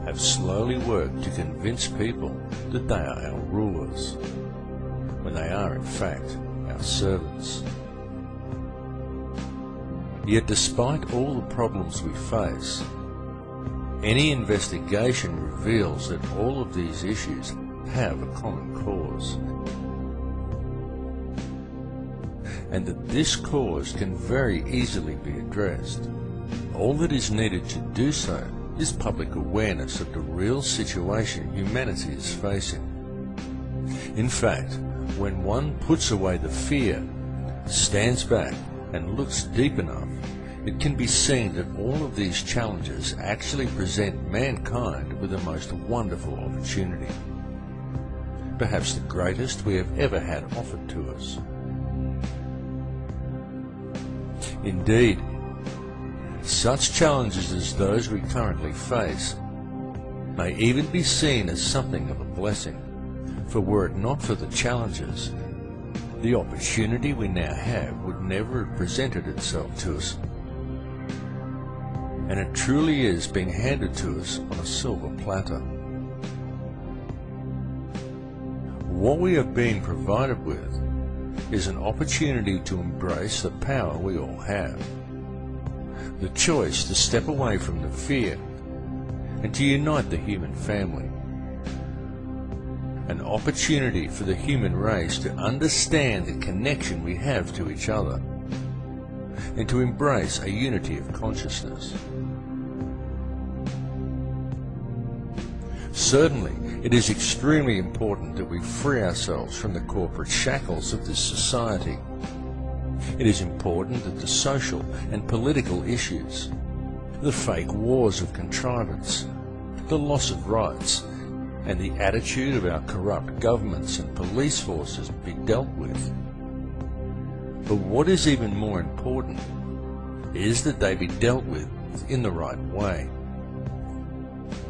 Speaker 1: have slowly worked to convince people that they are our rulers, when they are in fact our servants. Yet despite all the problems we face, any investigation reveals that all of these issues have a common cause, and that this cause can very easily be addressed. All that is needed to do so is public awareness of the real situation humanity is facing. In fact, when one puts away the fear, stands back and looks deep enough, it can be seen that all of these challenges actually present mankind with the most wonderful opportunity, perhaps the greatest we have ever had offered to us. Indeed, such challenges as those we currently face may even be seen as something of a blessing, for were it not for the challenges, the opportunity we now have would never have presented itself to us. And it truly is being handed to us on a silver platter. What we are being provided with is an opportunity to embrace the power we all have, the choice to step away from the fear and to unite the human family, an opportunity for the human race to understand the connection we have to each other and to embrace a unity of consciousness. Certainly, it is extremely important that we free ourselves from the corporate shackles of this society. It is important that the social and political issues, the fake wars of contrivance, the loss of rights, and the attitude of our corrupt governments and police forces be dealt with. But what is even more important is that they be dealt with in the right way.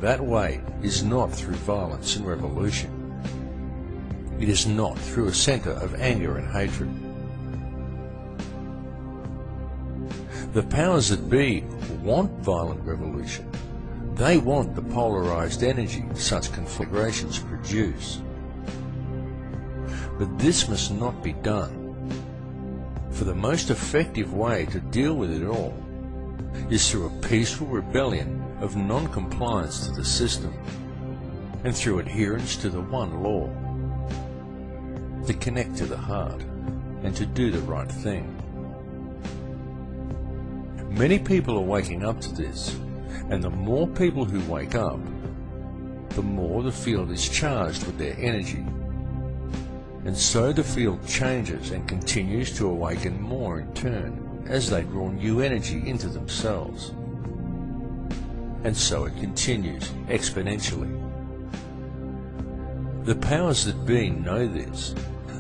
Speaker 1: That way is not through violence and revolution. It is not through a centre of anger and hatred. The powers that be want violent revolution. They want the polarised energy such conflagrations produce. But this must not be done. For the most effective way to deal with it all is through a peaceful rebellion of non-compliance to the system, and through adherence to the one law, to connect to the heart and to do the right thing. Many people are waking up to this, and the more people who wake up, the more the field is charged with their energy. And so the field changes and continues to awaken more in turn as they draw new energy into themselves. And so it continues exponentially. The powers that be know this.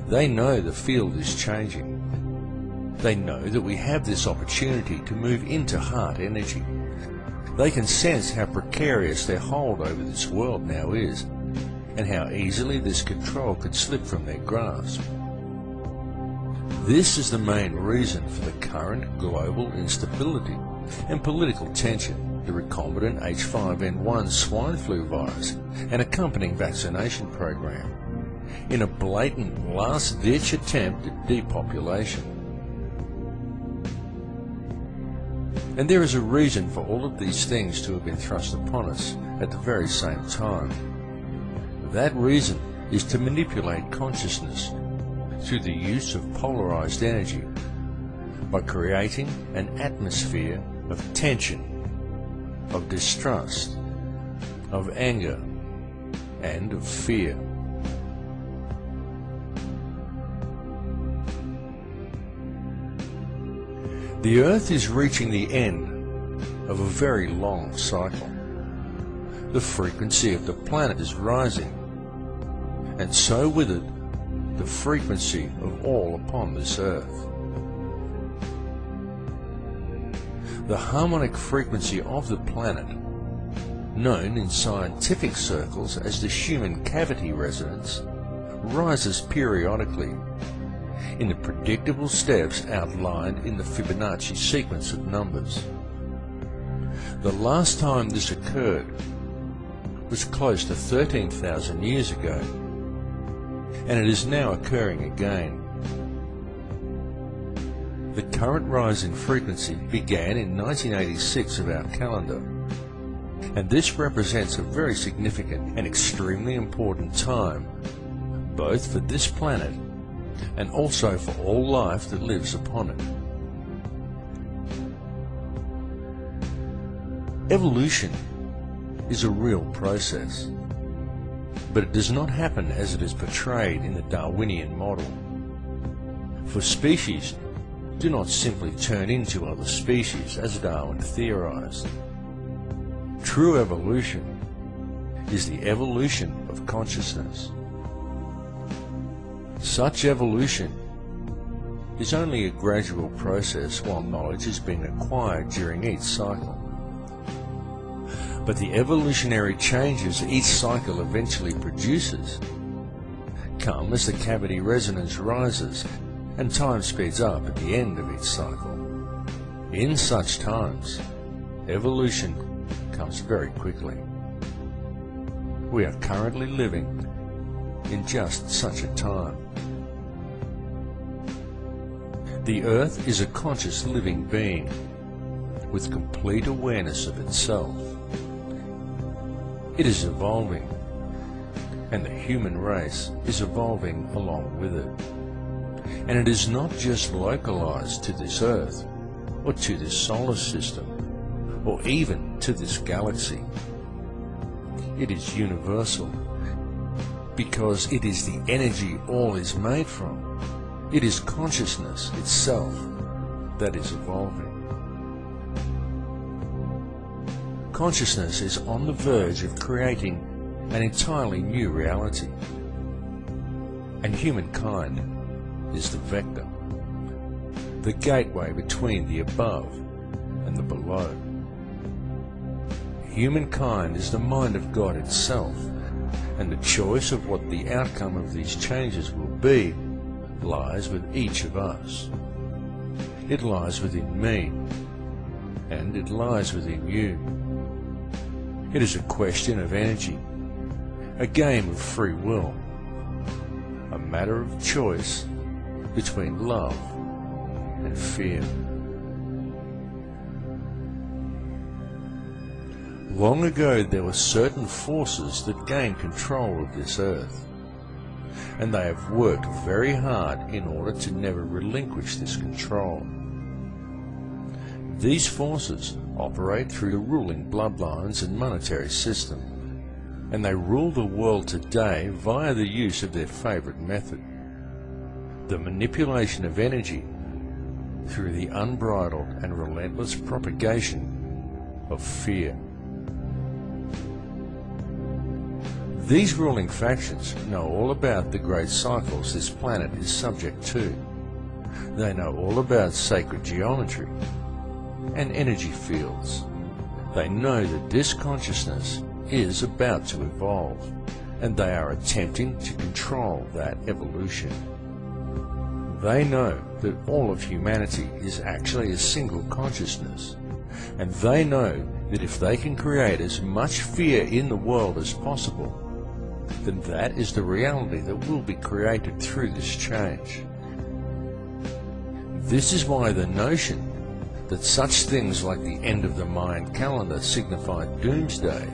Speaker 1: They know the field is changing. They know that we have this opportunity to move into heart energy. They can sense how precarious their hold over this world now is, and how easily this control could slip from their grasp. This is the main reason for the current global instability and political tension, the recombinant H5N1 swine flu virus and accompanying vaccination program, in a blatant last-ditch attempt at depopulation. And there is a reason for all of these things to have been thrust upon us at the very same time. That reason is to manipulate consciousness through the use of polarized energy, by creating an atmosphere of tension, of distrust, of anger, and of fear. The Earth is reaching the end of a very long cycle. The frequency of the planet is rising, and so with it, the frequency of all upon this Earth. The harmonic frequency of the planet, known in scientific circles as the human cavity resonance, rises periodically in the predictable steps outlined in the Fibonacci sequence of numbers. The last time this occurred was close to 13,000 years ago, and it is now occurring again. The current rise in frequency began in 1986 of our calendar, and this represents a very significant and extremely important time, both for this planet and also for all life that lives upon it. Evolution is a real process, but it does not happen as it is portrayed in the Darwinian model. For species do not simply turn into other species as Darwin theorized. True evolution is the evolution of consciousness. Such evolution is only a gradual process while knowledge is being acquired during each cycle. But the evolutionary changes each cycle eventually produces come as the cavity resonance rises and time speeds up at the end of each cycle. In such times, evolution comes very quickly. We are currently living in just such a time. The Earth is a conscious living being with complete awareness of itself. It is evolving, and the human race is evolving along with it. And it is not just localized to this Earth, or to this solar system, or even to this galaxy. It is universal, because it is the energy all is made from. It is consciousness itself that is evolving. Consciousness is on the verge of creating an entirely new reality, and humankind is the vector.
Speaker 5: the gateway between the above and the below. Humankind is the mind of God itself, and the choice of what the outcome of these changes will be lies with each of us. It lies within me, and it lies within you. It is a question of energy, a game of free will, a matter of choice between love and fear. Long ago there were certain forces that gained control of this earth, and they have worked very hard in order to never relinquish this control. These forces operate through the ruling bloodlines and monetary system, and they rule the world today via the use of their favorite method, the manipulation of energy through the unbridled and relentless propagation of fear. These ruling factions know all about the great cycles this planet is subject to. They know all about sacred geometry and energy fields. They know that this consciousness is about to evolve, and they are attempting to control that evolution. They know that all of humanity is actually a single consciousness, and they know that if they can create as much fear in the world as possible, then that is the reality that will be created through this change. This is why the notion that such things like the end of the Mayan calendar signify doomsday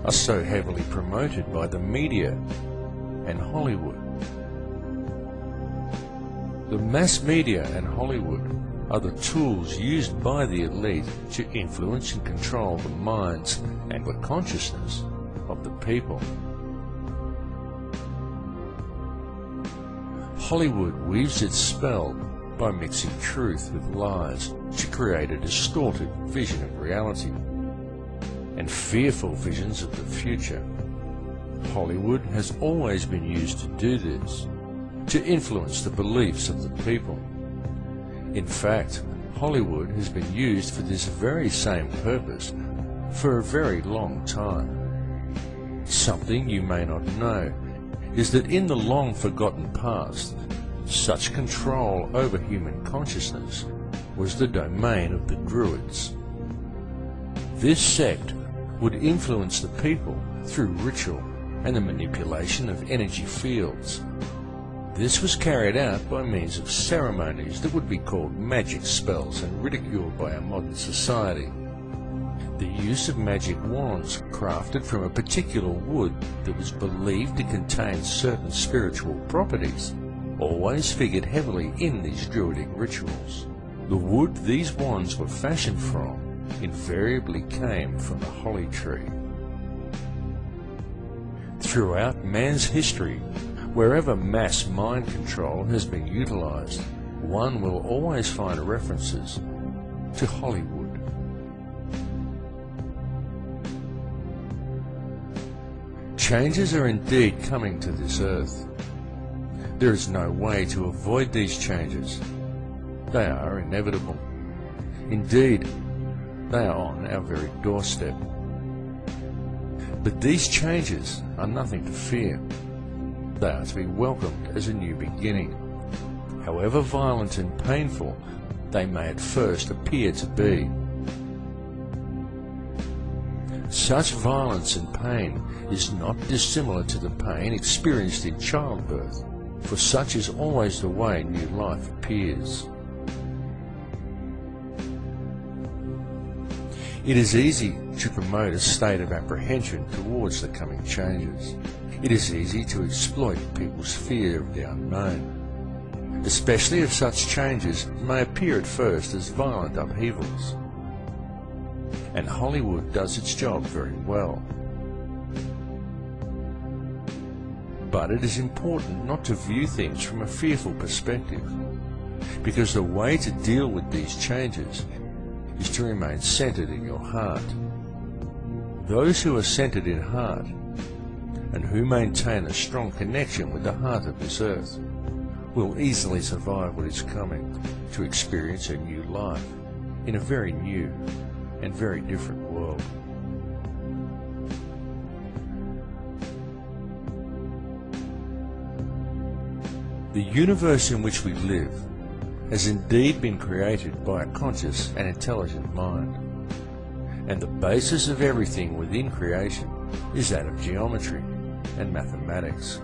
Speaker 5: are so heavily promoted by the media and Hollywood. The mass media and Hollywood are the tools used by the elite to influence and control the minds and the consciousness of the people. Hollywood weaves its spell by mixing truth with lies to create a distorted vision of reality and fearful visions of the future. Hollywood has always been used to do this, to influence the beliefs of the people. In fact, Hollywood has been used for this very same purpose for a very long time. Something you may not know is that in the long-forgotten past, such control over human consciousness was the domain of the Druids. This sect would influence the people through ritual and the manipulation of energy fields. This was carried out by means of ceremonies that would be called magic spells and ridiculed by our modern society. The use of magic wands crafted from a particular wood that was believed to contain certain spiritual properties always figured heavily in these druidic rituals. The wood these wands were fashioned from invariably came from the holly tree. Throughout man's history, wherever mass mind control has been utilized, one will always find references to Hollywood. Changes are indeed coming to this earth. There is no way to avoid these changes. They are inevitable. Indeed, they are on our very doorstep. But these changes are nothing to fear. They are to be welcomed as a new beginning. However violent and painful they may at first appear to be. Such violence and pain is not dissimilar to the pain experienced in childbirth, for such is always the way new life appears. It is easy to promote a state of apprehension towards the coming changes. It is easy to exploit people's fear of the unknown, especially if such changes may appear at first as violent upheavals. And Hollywood does its job very well. But it is important not to view things from a fearful perspective, because the way to deal with these changes is to remain centered in your heart. Those who are centered in heart and who maintain a strong connection with the heart of this earth will easily survive what is coming, to experience a new life in a very new and very different world. The universe in which we live has indeed been created by a conscious and intelligent mind, and the basis of everything within creation is that of geometry and mathematics.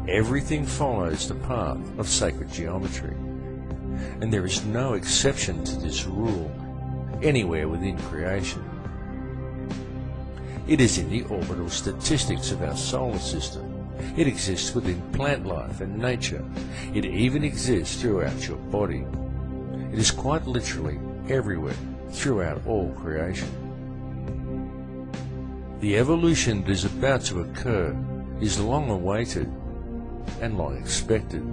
Speaker 5: Everything follows the path of sacred geometry, and there is no exception to this rule anywhere within creation. It is in the orbital statistics of our solar system. It exists within plant life and nature. It even exists throughout your body. It is quite literally everywhere throughout all creation. The evolution that is about to occur is long awaited and long expected,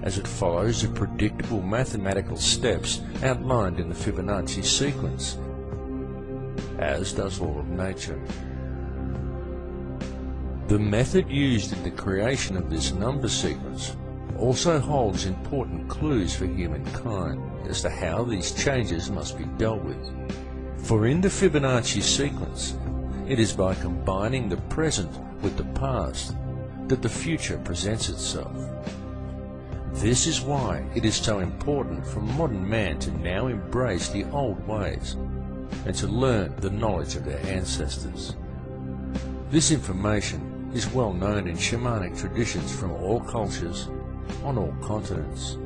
Speaker 5: as it follows the predictable mathematical steps outlined in the Fibonacci sequence, as does all of nature. The method used in the creation of this number sequence also holds important clues for humankind as to how these changes must be dealt with. For in the Fibonacci sequence, it is by combining the present with the past that the future presents itself. This is why it is so important for modern man to now embrace the old ways and to learn the knowledge of their ancestors. This information is well known in shamanic traditions from all cultures on all continents.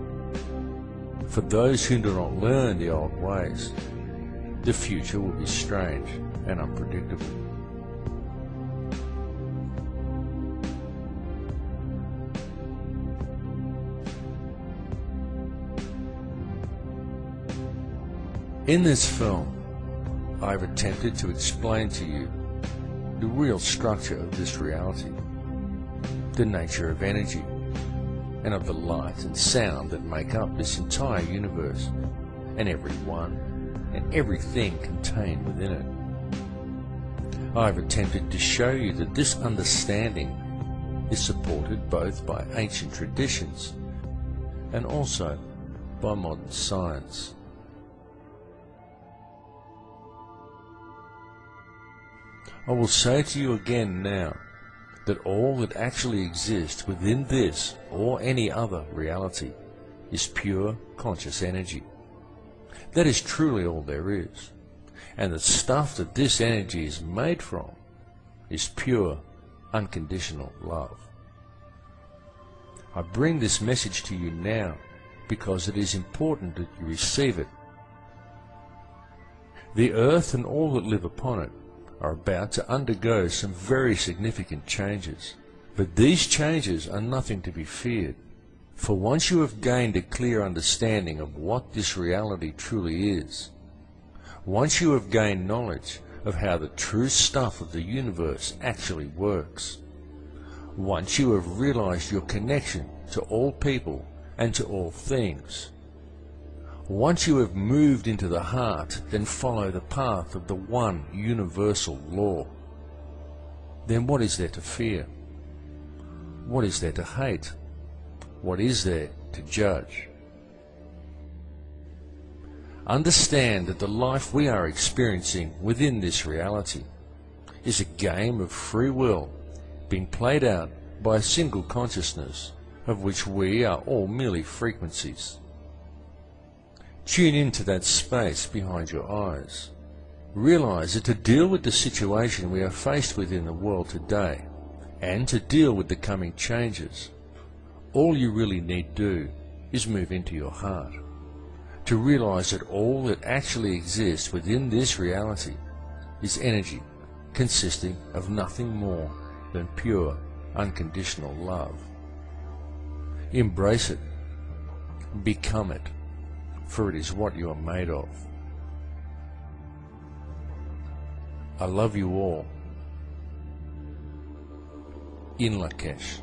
Speaker 5: For those who do not learn the old ways, the future will be strange and unpredictable. In this film, I have attempted to explain to you the real structure of this reality, the nature of energy, and of the light and sound that make up this entire universe, and everyone and everything contained within it. I have attempted to show you that this understanding is supported both by ancient traditions and also by modern science. I will say to you again now that all that actually exists within this or any other reality is pure conscious energy. That is truly all there is, and the stuff that this energy is made from is pure, unconditional love. I bring this message to you now because it is important that you receive it. The earth and all that live upon it are about to undergo some very significant changes. But these changes are nothing to be feared, for once you have gained a clear understanding of what this reality truly is, once you have gained knowledge of how the true stuff of the universe actually works, once you have realized your connection to all people and to all things, once you have moved into the heart, then follow the path of the one universal law. Then what is there to fear? What is there to hate? What is there to judge? Understand that the life we are experiencing within this reality is a game of free will being played out by a single consciousness of which we are all merely frequencies. Tune into that space behind your eyes. Realize that to deal with the situation we are faced with in the world today, and to deal with the coming changes, all you really need do is move into your heart. To realize that all that actually exists within this reality is energy consisting of nothing more than pure, unconditional love. Embrace it. Become it. For it is what you are made of. I love you all. In Lakesh.